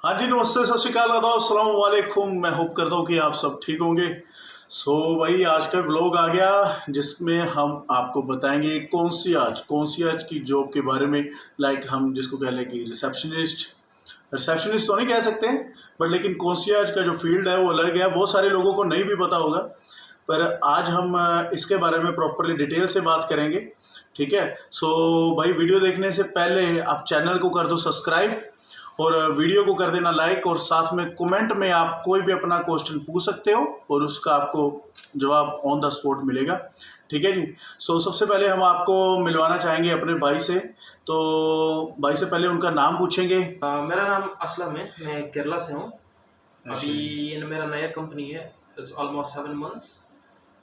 हाँ जी, नमस्ते, सत श्री अकाल, आदाब, अस्सलाम वालेकुम। मैं होप करता हूँ कि आप सब ठीक होंगे। भाई आज का व्लॉग आ गया जिसमें हम आपको बताएंगे कौन सी आज की जॉब के बारे में। लाइक हम जिसको कह लें कि रिसेप्शनिस्ट तो नहीं कह सकते हैं, बट लेकिन कौन सी आज का जो फील्ड है वो अलग है, बहुत सारे लोगों को नहीं भी पता होगा। पर आज हम इसके बारे में प्रॉपरली डिटेल से बात करेंगे। ठीक है। भाई वीडियो देखने से पहले आप चैनल को कर दो सब्सक्राइब और वीडियो को कर देना लाइक, और साथ में कमेंट में आप कोई भी अपना क्वेश्चन पूछ सकते हो और उसका आपको जवाब ऑन द स्पॉट मिलेगा। ठीक है जी। सबसे पहले हम आपको मिलवाना चाहेंगे अपने भाई से। तो भाई से पहले उनका नाम पूछेंगे। मेरा नाम असलम है, मैं केरला से हूँ। अभी ये मेरा नया कंपनी है, इट्स ऑलमोस्ट 7 मंथ्स,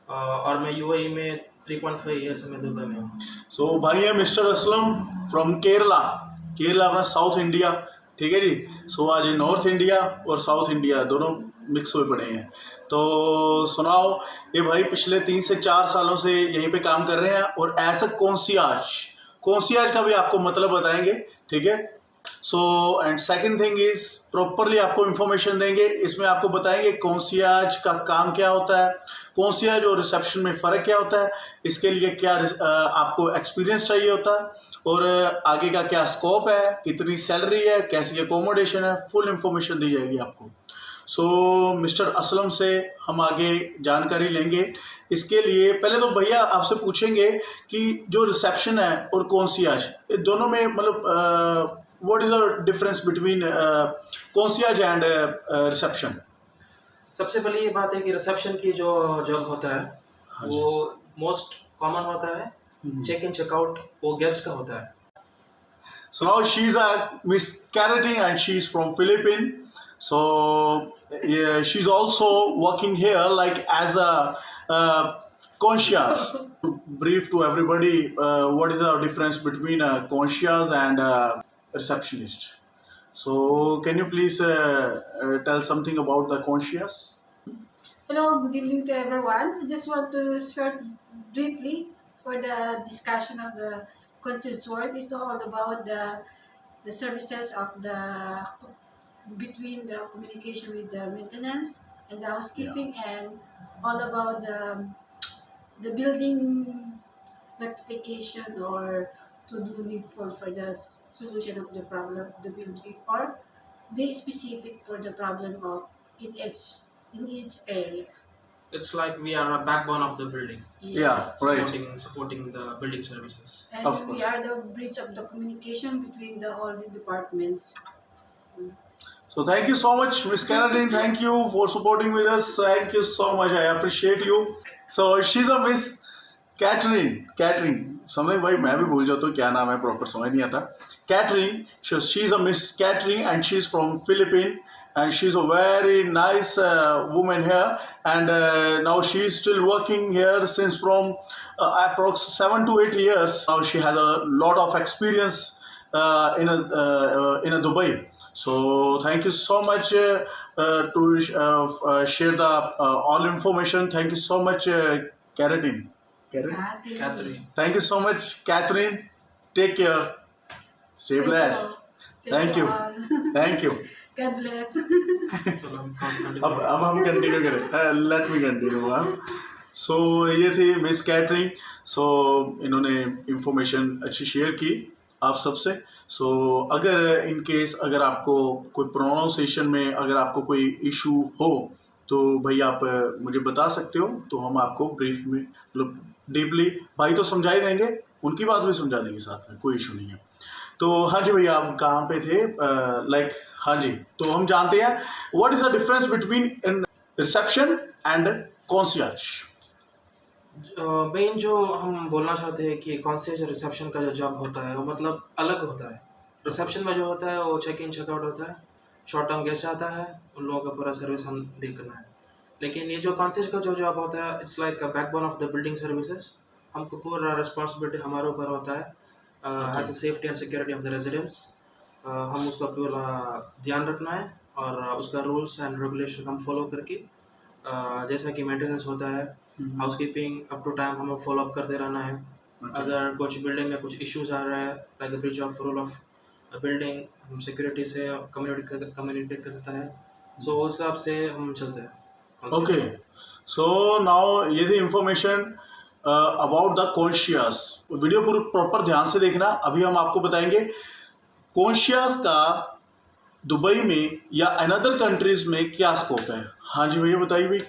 और मैं यूएई में 3.5 ईयर्स में दुबई में हूँ। भाई है मिस्टर असलम फ्रॉम केरला। केरला अपना साउथ इंडिया। ठीक है जी। आज नॉर्थ इंडिया और साउथ इंडिया दोनों मिक्स हुए पड़े हैं। तो सुनाओ, ये भाई पिछले 3 से 4 सालों से यहीं पे काम कर रहे हैं, और ऐसा कौन सी आज का भी आपको मतलब बताएंगे। ठीक है। And second thing is properly आपको इन्फॉर्मेशन देंगे। इसमें आपको बताएंगे कौन सी आज का काम क्या होता है, कौन सी आज और रिसेप्शन में फ़र्क क्या होता है, इसके लिए क्या आपको एक्सपीरियंस चाहिए होता है, और आगे का क्या स्कोप है, कितनी सैलरी है, कैसी अकोमोडेशन है, फुल इन्फॉर्मेशन दी जाएगी आपको। मिस्टर असलम से हम आगे जानकारी लेंगे। इसके लिए पहले तो भैया आपसे पूछेंगे कि जो रिसेप्शन है और कॉन्सियाज, ये दोनों में मतलब what is the difference between concierge and reception. सबसे पहले ये बात है कि रिसेप्शन की जो जॉब होता है वो मोस्ट कॉमन होता है। चेक इन चेकआउट वो गेस्ट का होता है। So now she's a Miss Karatin and she's from Philippines. So yeah, she's also working here like as a concierge. To brief to everybody, what is the difference between a concierge and a receptionist? So can you please tell something about the concierge? Hello, good evening to everyone. I just want to share briefly for the discussion of the concierge work. It's all about the services of the between the communication with the maintenance and the housekeeping, and all about the building rectification or to do needful for the solution of the problem of the building, or be specific for the problem of in each area. It's like we are a backbone of the building, Yeah, right. supporting the building services. And Of we course. are the bridge of the communication between all the departments. So thank you so much, Miss Karatin. Thank you for supporting with us. Thank you so much. I appreciate you. So she's a Miss Catherine. समझ भाई, मैं भी भूल जाता हूँ क्या नाम है, प्रॉपर समझ नहीं आता। Catherine. She's a Miss Catherine and she's from Philippines, and she's a very nice woman here, and now she's still working here since from approx 7 to 8 years. Now she has a lot of experience in a Dubai. So thank you so much to share the all information. Thank you so much, Catherine. Catherine. Thank you so much, Catherine. Take care. Stay blessed. Thank you. all. Thank you. God bless. चलो हम continue अब हम continue करें। Let me continue. ये थी miss catering. इन्होंने information अच्छी share की आप सबसे। अगर इन केस अगर आपको कोई प्रोनाउंसिएशन में अगर आपको कोई इशू हो तो भाई आप मुझे बता सकते हो, तो हम आपको ब्रीफ में मतलब डीपली भाई तो समझा ही देंगे, उनकी बात भी समझा देंगे साथ में, कोई इशू नहीं है। तो हाँ जी भैया, आप कहाँ पे थे? लाइक हाँ जी, तो हम जानते हैं what is the difference between in reception and concierge. Main जो हम बोलना चाहते हैं कि कॉन्सियर्ज और रिसेप्शन का जो जॉब होता है वो मतलब अलग होता है। रिसेप्शन में जो होता है वो चेक इन चेकआउट होता है, शॉर्ट टर्म गेस्ट आता है, उन लोगों का पूरा सर्विस हम देखना है। लेकिन ये जो कॉन्सियर्ज का जो जॉब होता है it's like backbone of the building services. हमको पूरा रिस्पॉन्सिबिलिटी हमारे ऊपर होता है as a safety and security of the residents. हम उसका पूरा ध्यान रखना है और उसका रूल्स एंड रेगुलेशन हम फॉलो करके जैसा कि मेंटेनेंस होता है, हाउसकीपिंग अप टू टाइम हमें फॉलो अप करते रहना है। अगर कुछ बिल्डिंग में कुछ इश्यूज आ रहा है like breach of rule of building, हम सिक्योरिटी से कम्युनिकेट करता है। सो उस हिसाब से हम चलते हैं। ओके, सो नाउ ये थी information about the conscious. Video पूरी प्रॉपर ध्यान से देखना। अभी हम आपको बताएंगे कॉन्शियस का दुबई में या अनदर कंट्रीज में क्या स्कोप है। हाँ जी भैया बताइए भाई।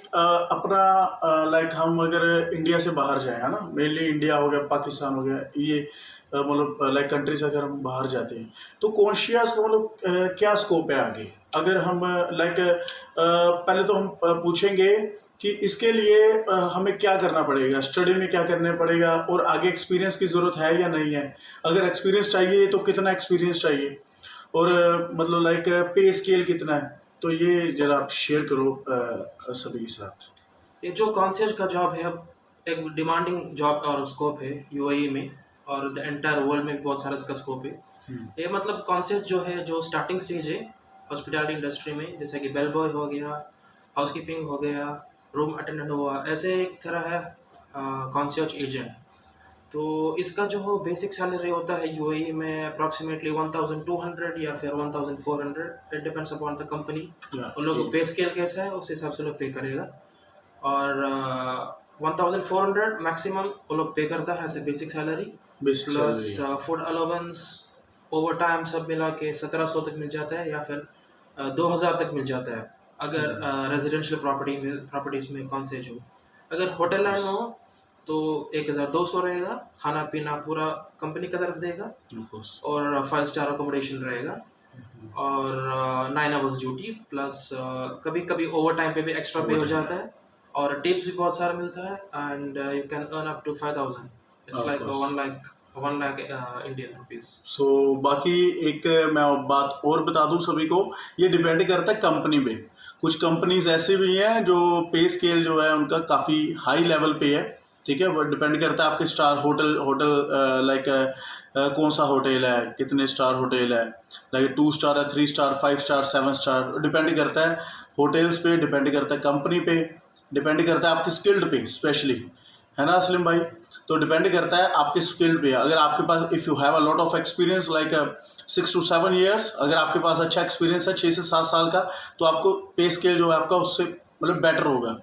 अपना लाइक हम अगर इंडिया से बाहर जाएं, है ना, मेनली इंडिया हो गया, पाकिस्तान हो गया, ये मतलब लाइक कंट्री से अगर हम बाहर जाते हैं तो कॉन्शियस का मतलब क्या स्कोप है आगे। अगर हम लाइक पहले तो हम पूछेंगे कि इसके लिए हमें क्या करना पड़ेगा, स्टडी में क्या करना पड़ेगा और आगे एक्सपीरियंस की ज़रूरत है या नहीं है। अगर एक्सपीरियंस चाहिए तो कितना एक्सपीरियंस चाहिए और मतलब लाइक पे स्केल कितना है। तो ये जरा आप शेयर करो सभी के साथ। ये जो कॉन्शियस का जॉब है एक डिमांडिंग जॉब और स्कोप है यूएई में, और द एंटायर वर्ल्ड में बहुत सारा इसका स्कोप है। ये मतलब कॉन्शियस जो है, जो स्टार्टिंग स्टेज है हॉस्पिटैलिटी इंडस्ट्री में, जैसे कि बेल बॉय हो गया, हाउसकीपिंग हो गया, रूम अटेंडेंट हुआ, ऐसे एक तरह है कॉन्शियस एजेंट। तो इसका जो बेसिक सैलरी होता है यूएई में अप्रॉक्सीमेटली 1200 या फिर 1400, it depends upon the company. उन लोगों को पे स्केल कैसा है उस हिसाब से लोग पे करेगा। और 1400 मैक्सिमम वो लोग पे करता है ऐसे basic salary, plus food allowance over time सब मिला के 1700 तक मिल जाता है, या फिर 2000 तक मिल जाता है अगर रेजिडेंशियल प्रॉपर्टीज़ में कौन से जो। अगर होटल लाइन हो तो 1200 रहेगा, खाना पीना पूरा कंपनी का तरफ देगा, और 5 स्टार अकोमोडेशन रहेगा, और 9 आवर्स ड्यूटी, प्लस कभी कभी ओवर टाइम पे भी एक्स्ट्रा पे हो जाता है, और टिप्स भी बहुत सारा मिलता है, and you can earn up to 5000। It's like 1 lakh Indian rupees. So बाकी एक मैं बात और बता दूं सभी को, ये डिपेंड करता है कंपनी पे। कुछ कंपनीज ऐसे भी हैं जो पे स्केल जो है उनका काफ़ी हाई लेवल पे है, ठीक है। वो डिपेंड करता है आपके स्टार होटल लाइक कौन सा होटल है, कितने स्टार होटल है, लाइक 2 स्टार है, 3 स्टार, 5 स्टार, 7 स्टार, डिपेंड करता है होटल्स पे, डिपेंड करता है कंपनी पे, डिपेंड करता है आपकी स्किल्ड पे स्पेशली, है ना असलम भाई। तो डिपेंड करता है आपके स्किल्ड पे। अगर आपके पास if you have a lot of experience like 6 to 7 years, अगर आपके पास अच्छा एक्सपीरियंस है 6 से 7 साल का, तो आपको पे स्केल जो है आपका उससे मतलब बेटर होगा,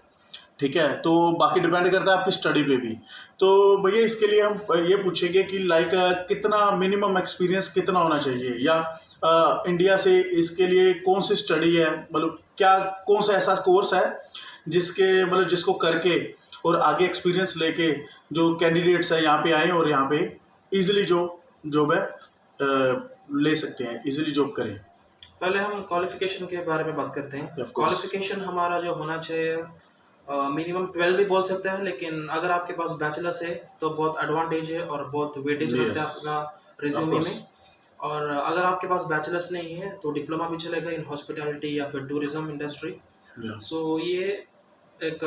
ठीक है। तो बाकी डिपेंड करता है आपकी स्टडी पे भी। तो भैया इसके लिए हम ये पूछेंगे कि लाइक कितना मिनिमम एक्सपीरियंस कितना होना चाहिए, या इंडिया से इसके लिए कौन सी स्टडी है, मतलब क्या कौन सा ऐसा कोर्स है जिसके मतलब जिसको करके और आगे एक्सपीरियंस लेके जो कैंडिडेट्स हैं यहाँ पे आए और यहाँ पे इजीली जो जॉब है ले सकते हैं, इजीली जॉब करें। पहले हम क्वालिफिकेशन के बारे में बात करते हैं। क्वालिफिकेशन हमारा जो होना चाहिए मिनिमम 12 भी बोल सकते हैं, लेकिन अगर आपके पास बैचलर्स है तो बहुत एडवांटेज है और बहुत वेटेज रहता है अपना रिज्यूमे में। और अगर आपके पास बैचलर्स नहीं है तो डिप्लोमा भी चलेगा इन हॉस्पिटैलिटी या फिर टूरिज्म इंडस्ट्री। सो ये एक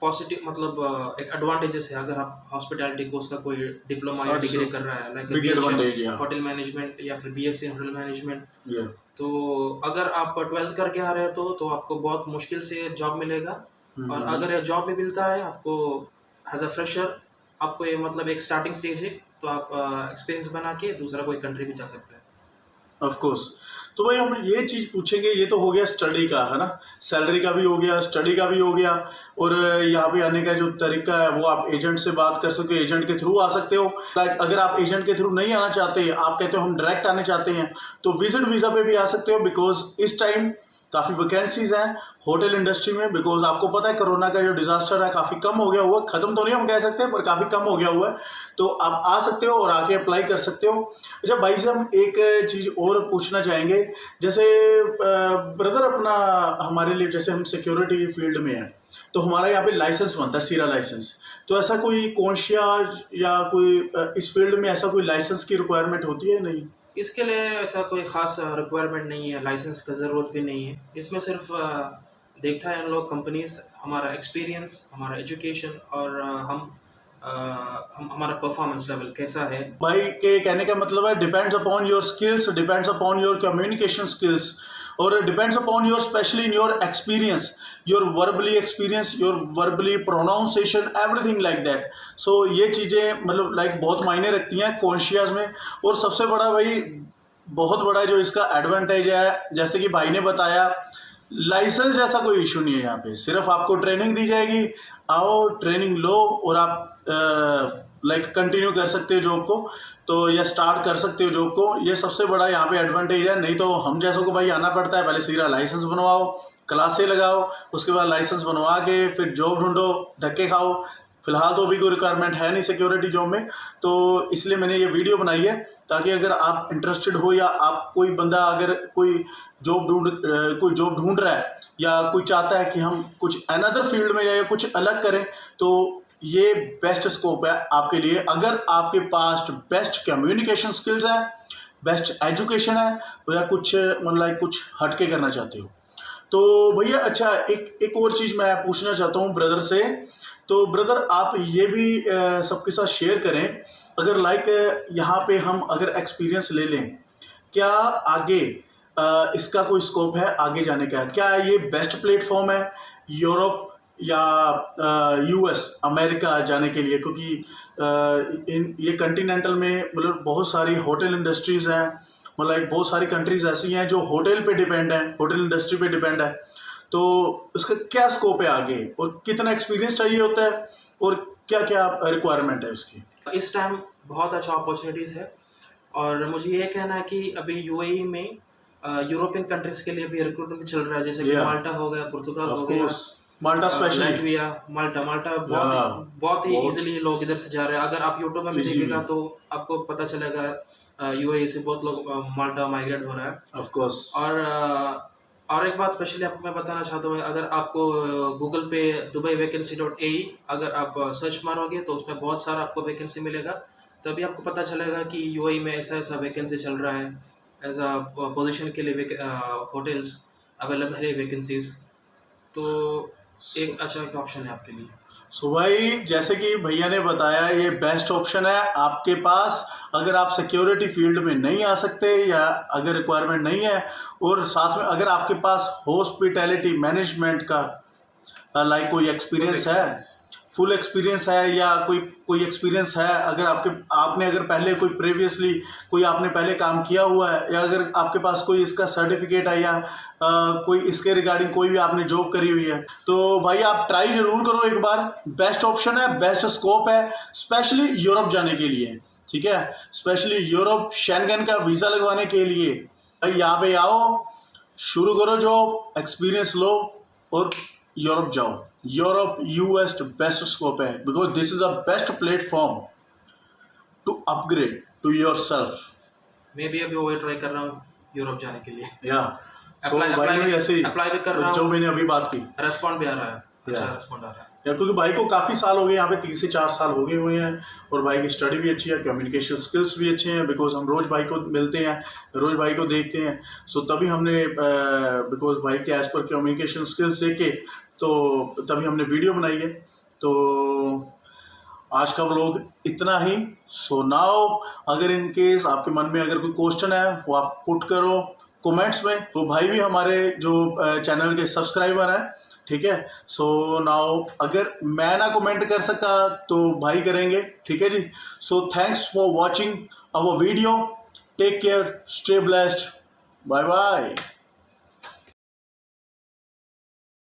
पॉजिटिव मतलब एक एडवांटेजेस है अगर आप हॉस्पिटैलिटी कोर्स का कोई डिप्लोमा या डिग्री कर रहा है, लाइक होटल मैनेजमेंट या फिर बीएससी होटल मैनेजमेंट। तो अगर आप 12th करके आ रहे हो तो आपको बहुत मुश्किल से जॉब मिलेगा। और अगर जॉब भी मिलता है आपको एज अ फ्रेशर, आपको ये मतलब एक स्टार्टिंग स्टेज है, तो आप एक्सपीरियंस बना के दूसरा कोई कंट्री भी जा सकते हैं। Of course. तो भाई हम ये चीज़ पूछेंगे, ये तो हो गया स्टडी का, है ना, सैलरी का भी हो गया, स्टडी का भी हो गया, और यहाँ पे आने का जो तरीका है वो आप एजेंट से बात कर सकते हो, एजेंट के थ्रू आ सकते हो। लाइक अगर आप एजेंट के थ्रू नहीं आना चाहते, आप कहते हो हम डायरेक्ट आने चाहते हैं, तो विजिट वीज़ा पे भी आ सकते हो, बिकॉज इस टाइम काफ़ी वैकेंसीज हैं होटल इंडस्ट्री में। बिकॉज आपको पता है कोरोना का जो डिजास्टर है काफ़ी कम हो गया हुआ, ख़त्म तो नहीं हम कह सकते पर काफ़ी कम हो गया हुआ है। तो आप आ सकते हो और आके अप्लाई कर सकते हो। अच्छा भाई से हम एक चीज़ और पूछना चाहेंगे, जैसे ब्रदर अपना हमारे लिए जैसे हम सिक्योरिटी फील्ड में हैं तो हमारा यहाँ पे लाइसेंस बनता है, सीरा लाइसेंस। तो ऐसा कोई कॉन्शियस या कोई इस फील्ड में ऐसा कोई लाइसेंस की रिक्वायरमेंट होती है? नहीं, इसके लिए ऐसा कोई ख़ास रिक्वायरमेंट नहीं है, लाइसेंस का ज़रूरत भी नहीं है। इसमें सिर्फ देखता है इन लोग कंपनीज हमारा एक्सपीरियंस, हमारा एजुकेशन और हम हमारा परफॉर्मेंस लेवल कैसा है। भाई के कहने का मतलब है depends upon your skills, depends upon your communication skills, और depends upon your specially in your experience, your verbally experience, your verbally pronunciation, everything like that. So ये चीज़ें मतलब लाइक बहुत मायने रखती हैं कॉन्शियस में। और सबसे बड़ा भाई बहुत बड़ा जो इसका एडवांटेज है, जैसे कि भाई ने बताया, लाइसेंस जैसा कोई इशू नहीं है यहाँ पे। सिर्फ आपको ट्रेनिंग दी जाएगी, आओ ट्रेनिंग लो और आप लाइक कंटिन्यू कर सकते हो जॉब को, तो या स्टार्ट कर सकते हो जॉब को। ये सबसे बड़ा यहाँ पे एडवांटेज है। नहीं तो हम जैसों को भाई आना पड़ता है, पहले सीधा लाइसेंस बनवाओ, क्लासें लगाओ, उसके बाद लाइसेंस बनवा के फिर जॉब ढूंढो, धक्के खाओ। फिलहाल तो अभी कोई रिक्वायरमेंट है नहीं सिक्योरिटी जॉब में, तो इसलिए मैंने ये वीडियो बनाई है, ताकि अगर आप इंटरेस्टेड हो या आप कोई बंदा अगर कोई जॉब ढूंढ रहा है या कोई चाहता है कि हम कुछ अनदर फील्ड में जाए, कुछ अलग करें, तो ये बेस्ट स्कोप है आपके लिए। अगर आपके पास बेस्ट कम्युनिकेशन स्किल्स है, बेस्ट एजुकेशन है, या कुछ मतलब कुछ हटके करना चाहते हो तो भैया। अच्छा, एक और चीज़ मैं पूछना चाहता हूँ ब्रदर से। तो ब्रदर आप ये भी सबके साथ शेयर करें, अगर लाइक यहाँ पे हम अगर एक्सपीरियंस ले लें, क्या आगे इसका कोई स्कोप है आगे जाने का? क्या ये बेस्ट प्लेटफॉर्म है यूरोप या यूएस अमेरिका जाने के लिए? क्योंकि ये कंटिनेंटल में मतलब बहुत सारी होटल इंडस्ट्रीज़ हैं, मतलब बहुत सारी कंट्रीज़ ऐसी हैं जो होटल पे डिपेंड है, होटल इंडस्ट्री पे डिपेंड है। तो उसका क्या स्कोप है आगे, और कितना एक्सपीरियंस चाहिए होता है, और क्या क्या रिक्वायरमेंट है उसकी? इस टाइम बहुत अच्छा अपॉर्चुनिटीज़ है, और मुझे ये कहना है कि अभी यूएई में यूरोपियन कंट्रीज़ के लिए भी रिक्रूटमेंट चल रहा है, जैसे कि माल्टा हो गया, पुर्तगाल हो गया, माल्टा स्पेशली, लाटविया, माल्टा बहुत ही इजीली लोग इधर से जा रहे हैं। अगर आप यूट्यूब में भी देखिएगा तो आपको पता चलेगा यूएई से बहुत लोग माल्टा माइग्रेट हो रहा है, ऑफ कोर्स। और एक बात स्पेशली आपको मैं बताना चाहता हूँ, अगर आपको गूगल पे dubai-vacancy.ae अगर आप सर्च मारोगे तो उसमें बहुत सारा आपको वैकेंसी मिलेगा। तभी आपको पता चलेगा कि यूएई में ऐसा ऐसा वैकेंसी चल रहा है, एज अ पोजीशन के लिए होटल्स अवेलेबल है, वैकेंसीज। तो एक अच्छा एक ऑप्शन है आपके लिए। सो भाई, जैसे कि भैया ने बताया, ये बेस्ट ऑप्शन है आपके पास। अगर आप सिक्योरिटी फील्ड में नहीं आ सकते या अगर रिक्वायरमेंट नहीं है, और साथ में अगर आपके पास हॉस्पिटैलिटी मैनेजमेंट का लाइक कोई एक्सपीरियंस है, फुल एक्सपीरियंस है, या कोई एक्सपीरियंस है, अगर आपने अगर पहले कोई प्रीवियसली कोई आपने पहले काम किया हुआ है, या अगर आपके पास कोई इसका सर्टिफिकेट है, या कोई इसके रिगार्डिंग कोई भी आपने जॉब करी हुई है, तो भाई आप ट्राई जरूर करो एक बार। बेस्ट ऑप्शन है, बेस्ट स्कोप है, स्पेशली यूरोप जाने के लिए, ठीक है? स्पेशली यूरोप, शेंगन का वीज़ा लगवाने के लिए भाई यहाँ पे आओ, शुरू करो जॉब, एक्सपीरियंस लो और यूरोप जाओ। यूरोप यूएस बेस्ट स्कोप है, because this is a best platform to upgrade to yourself. मैं भी अभी वही ट्राई कर रहा हूँ यूरोप जाने के लिए। या अप्लाई भी कर रहा हूँ, जो मैंने अभी बात की, रेस्पॉन्ड भी आ रहा है, अच्छा रेस्पॉन्ड आ रहा है। या क्योंकि भाई को काफ़ी साल हो गए यहाँ पे, 3 से 4 साल हो गए हुए हैं, और भाई की स्टडी भी अच्छी है, कम्युनिकेशन स्किल्स भी अच्छे हैं, बिकॉज हम रोज़ भाई को मिलते हैं, रोज़ भाई को देखते हैं। सो तभी हमने बिकॉज भाई के एज पर कम्युनिकेशन स्किल्स देखे, तो तभी हमने वीडियो बनाई है। तो आज का व्लॉग इतना ही। सो नाउ अगर इन केस आपके मन में अगर कोई क्वेश्चन है वो आप पुट करो कमेंट्स में। तो भाई भी हमारे जो चैनल के सब्सक्राइबर हैं, ठीक है? सो नाउ अगर मैं ना कमेंट कर सका तो भाई करेंगे, ठीक है जी? So thanks for watching our video, take care, stay blessed, bye bye.